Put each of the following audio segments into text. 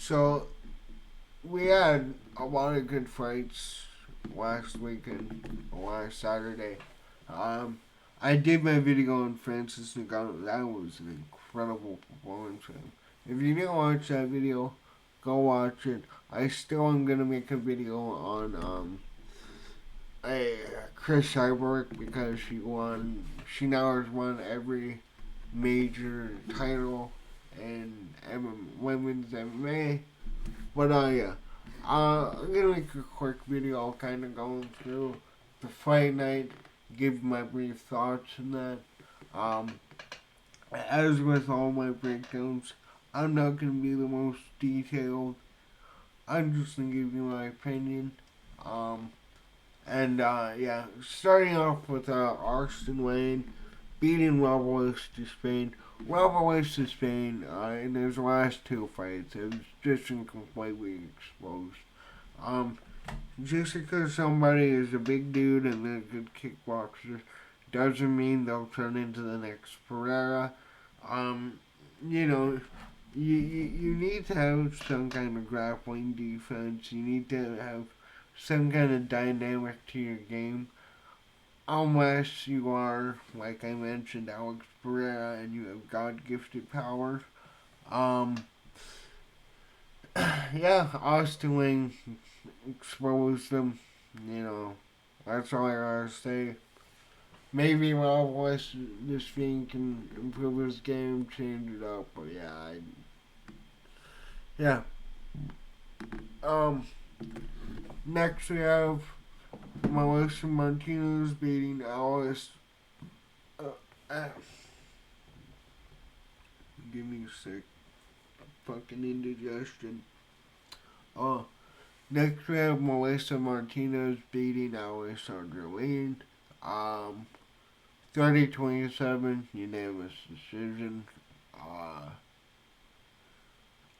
So we had a lot of good fights last weekend, last Saturday. Um, I did my video on Francis Ngannou. That was an incredible performance from him. If you didn't watch that video, go watch it. I still am gonna make a video on Chris Cyborg because she won. She now has won every major title in women's MMA. But yeah, I'm gonna make a quick video, kind of going through the fight night, give my brief thoughts on that. Um, as with all my breakdowns, I'm not gonna be the most detailed. I'm just gonna give you my opinion. Um, yeah, starting off with Austin Wayne beating Robles to Spain. Robles to Spain in his last two fights it was just completely exposed. Um, just because somebody is a big dude and a good kickboxer doesn't mean they'll turn into the next Pereira. Um, you know, you need to have some kind of grappling defense. You need to have some kind of dynamic to your game. Unless you are, like I mentioned, Alex Pereira and you have God gifted power. Um, yeah, Austin Wayne exposed them. You know, that's all I gotta say. Maybe Rob West this thing can improve his game, change it up, but yeah. Um, next we have Melissa Martinez beating Alice. Uh, uh, Give me a sec. Fucking indigestion. Oh, next we have Melissa Martinez beating Alice Argelene. 30-27, unanimous decision.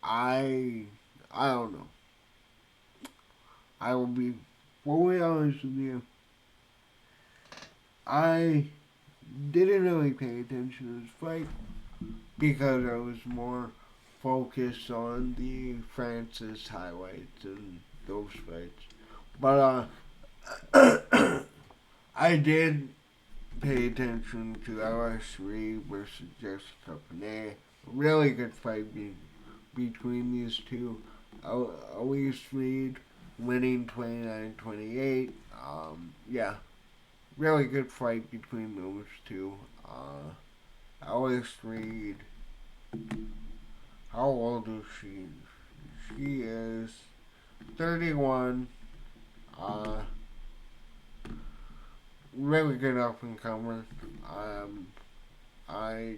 I don't know. I will be fully honest with you. I didn't really pay attention to this fight because I was more focused on the Francis highlights and those fights. But I did pay attention to LS3 versus Jessica Panay. Really good fight between these two. Elise Reed winning 29-28. Yeah, really good fight between those two. Elise Reed, how old is she? She is 31. Really good up and comer. I,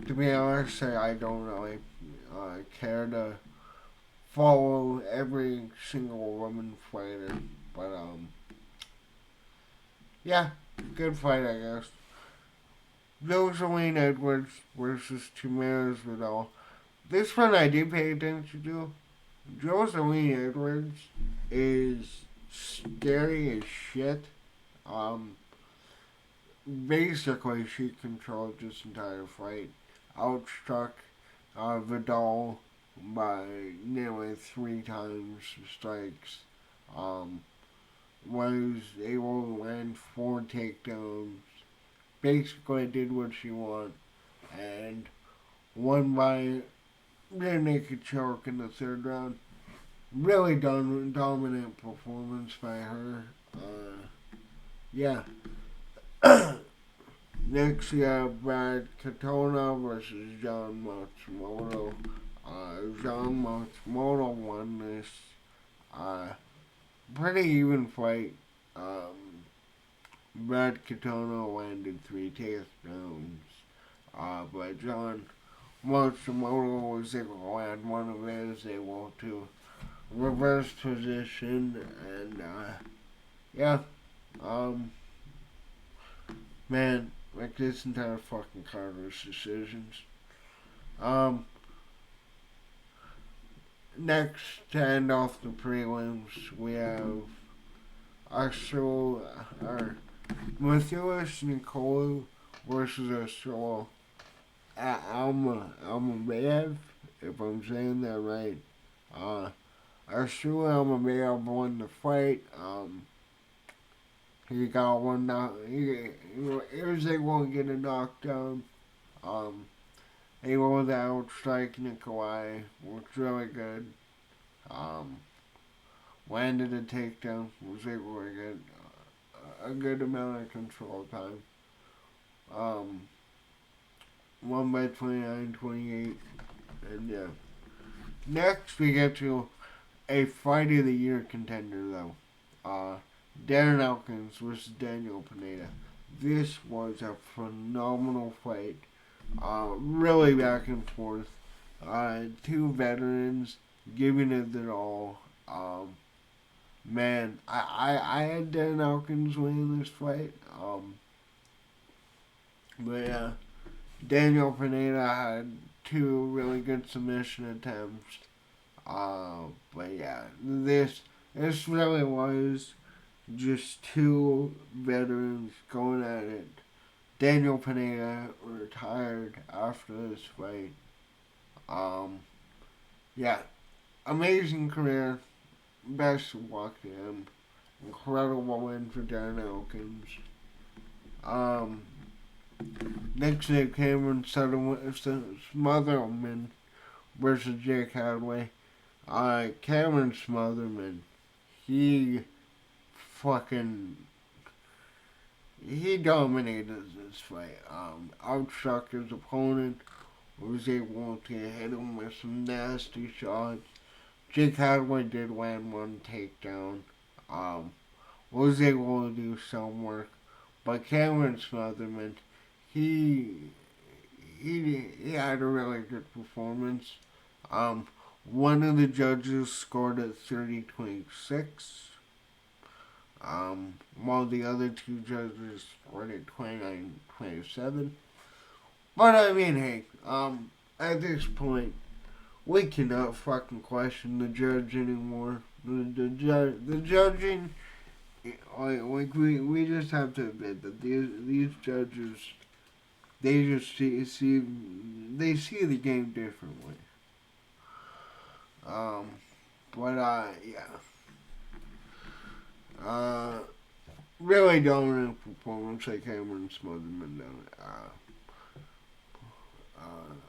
to be honest, I don't really care to follow every single woman fighter, but yeah, good fight I guess. Joseline Edwards versus Chimaras Vidal. This one I did pay attention to. Joseline Edwards is scary as shit. Um, Basically, she controlled this entire fight. Outstruck Vidal by nearly 3 times strikes. Was able to land 4 takedowns. Basically did what she wanted and won by rear naked choke in the third round. Really dominant performance by her. Yeah. Next we have Brad Katona versus John Matsumoto. John Matsumoto won this pretty even fight. Brad Katona landed 3 takedowns. But John Matsumoto was able to land one of his, able to reverse position, and yeah, man, like this entire fucking card was decisions. Next, to end off the prelims, we have Matthias Nicolau versus Arsenal Almabayev if I'm saying that right. I still am available in the fight. He got one knock. He was able to get a knockdown. Um, able to outstrike Nikolai, was really good. Um, landed a takedown, was able to get a good amount of control time. Um, won by 29-28, and yeah. Next, we get to a Fight of the Year contender, though. Darren Elkins versus Daniel Pineda. This was a phenomenal fight. Really back and forth. Two veterans giving it their all. Man, I had Darren Elkins winning this fight. But yeah, Daniel Pineda had two really good submission attempts. But yeah, this really was just two veterans going at it. Daniel Pineda retired after this fight. Um, yeah, amazing career. Best of luck to him. Incredible win for Darren Elkins. Um, next to Cameron Smotherman versus Jake Hadley. Cameron Smotherman, he fucking he dominated this fight. Outstruck his opponent, was able to hit him with some nasty shots. Jake Hadley did land one takedown. Was able to do some work, but Cameron Smotherman, he he had a really good performance. One of the judges scored at 30-26. While the other two judges scored at 29-27. But I mean, hey, at this point, we cannot fucking question the judge anymore. The judging, like we just have to admit that these judges, they just see the game differently. Yeah. Really dominant performance like Cameron Smotherman done.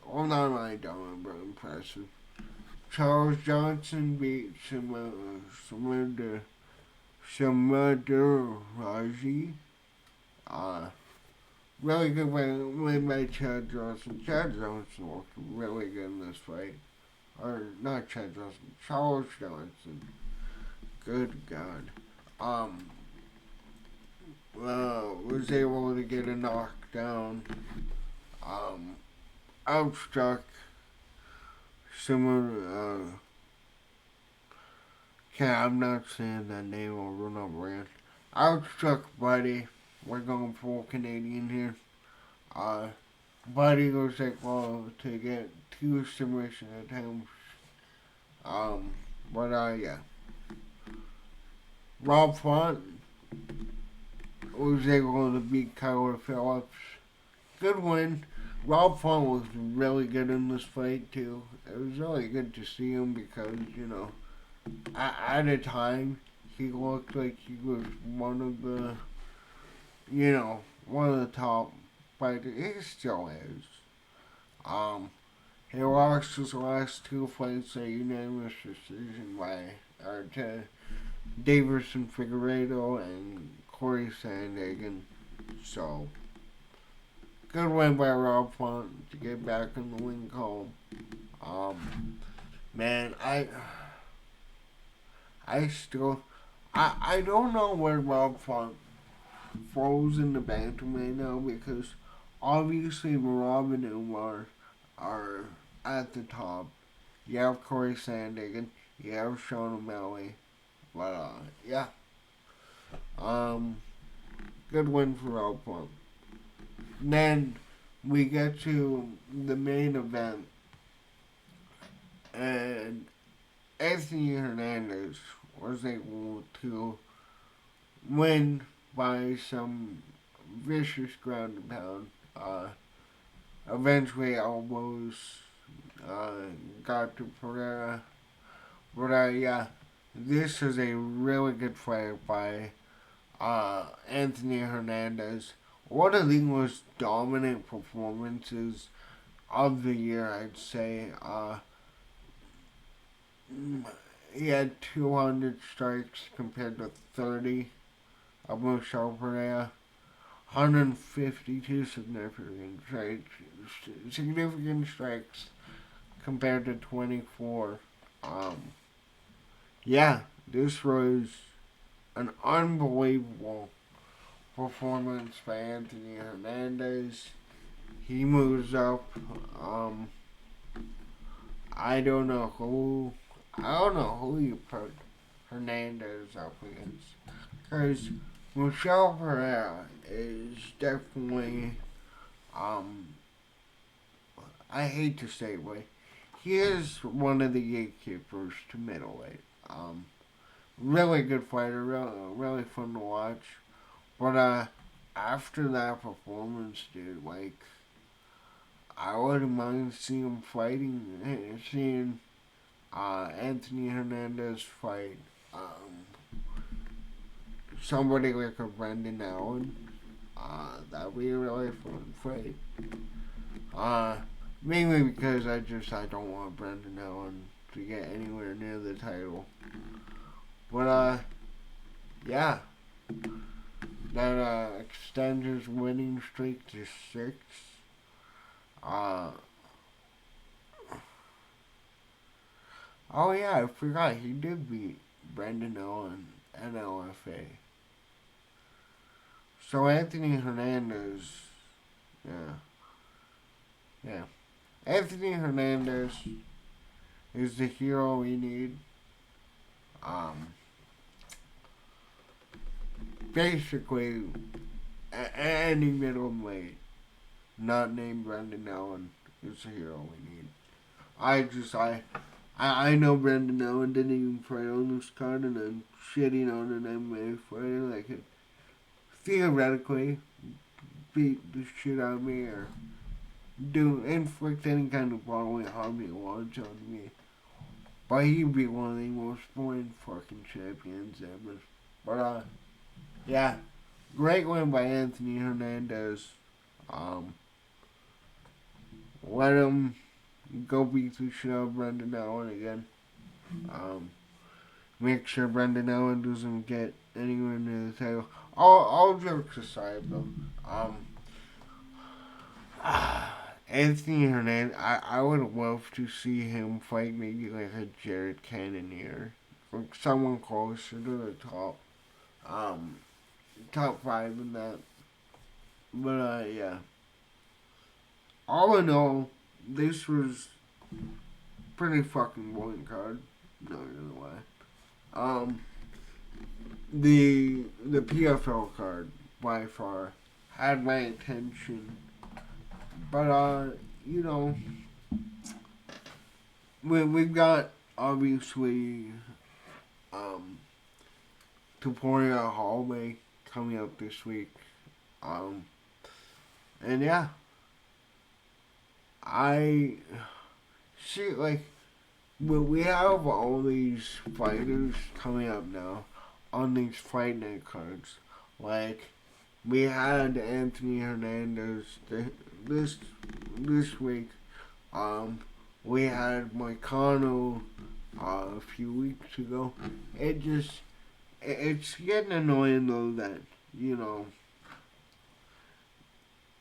Well, not really dominant, but impressive. Charles Johnson beat Raji. Really good win by Chad Johnson. Chad Johnson looked really good in this fight. Or, not Chad Johnson, Charles Johnson. Good God. Was able to get a knockdown. Outstruck similar, I'm not saying that name over and over again. Outstruck Buddy. We're going full Canadian here. Buddy was able to get two submission attempts. Yeah. Rob Font was able to beat Kyler Phillips. Good win. Rob Font was really good in this fight too. It was really good to see him because, at a time he looked like he was one of the top fighters. He still is. He lost his last two fights at unanimous decision to Davison Figueiredo and Corey Sandhagen. So, good win by Rob Font to get back in the win column. Man, I don't know where Rob Font falls in the bantamweight now because obviously Rob and Umar are at the top. You have Corey Sandhagen, you have Sean O'Malley, but yeah. Good win for Rob Font. Then we get to the main event, and Anthony Hernandez was able to win by some vicious ground and pound. Eventually elbows got to Pereira. But yeah, this is a really good fight by Anthony Hernandez. One of the most dominant performances of the year, I'd say. He had 200 strikes compared to 30 of Michel Pereira. 152 significant strikes compared to 24. Yeah, this was an unbelievable performance by Anthony Hernandez. He moves up. Um, I don't know who you put Hernandez up against, because Michel Pereira is definitely, um, I hate to say it, but he is one of the gatekeepers to middleweight. Really good fighter, really fun to watch. But after that performance, dude, like, I wouldn't mind seeing Anthony Hernandez fight somebody like a Brendan Allen. That'd be a really fun fight. Mainly because I don't want Brendan Allen to get anywhere near the title. But yeah, that extends his winning streak to 6. Uh, oh yeah, I forgot he did beat Brendan Allen and LFA. So Anthony Hernandez, yeah, yeah. Anthony Hernandez is the hero we need. Um, Basically, any middleweight not named Brendan Allen is the hero we need. I know Brendan Allen didn't even fight on this card, and I'm shitting on an MMA fighter that could theoretically beat the shit out of me or inflict any kind of bodily harm he wants on me. But he'd be one of the most boring fucking champions ever. But yeah, great win by Anthony Hernandez. Let him go beat the shit out of Brendan Allen again. Make sure Brendan Allen doesn't get anywhere near the title. All jokes aside, though, Anthony Hernandez, I would love to see him fight maybe like a Jared Cannonier, like someone closer to the top 5 in that. But yeah, all in all, this was pretty fucking boring card. Not gonna lie. The PFL card by far had my attention, but you know, we've got obviously Tuporia Hallway coming up this week, and yeah, I see like. Well, we have all these fighters coming up now on these Fight Night cards. Like, we had Anthony Hernandez this week. We had Moicano a few weeks ago. It's getting annoying though that, you know,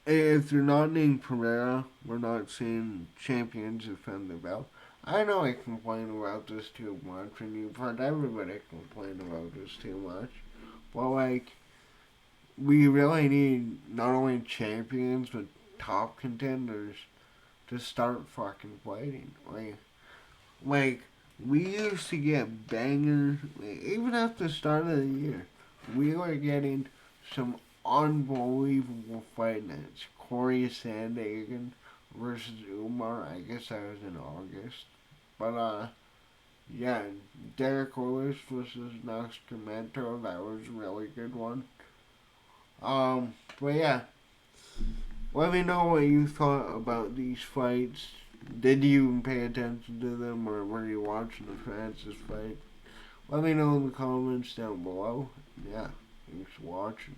if they're not named Pereira, we're not seeing champions defend the belt. I know I complain about this too much, and you've heard everybody complain about this too much. But, like, we really need not only champions, but top contenders to start fucking fighting. Like we used to get bangers, even at the start of the year. We were getting some unbelievable fight nights. Corey Sandhagen versus Umar, I guess that was in August. But, yeah, Derek Lewis versus Nascimento, that was a really good one. But yeah, let me know what you thought about these fights. Did you pay attention to them, or were you watching the Francis fight? Let me know in the comments down below. Yeah, thanks for watching.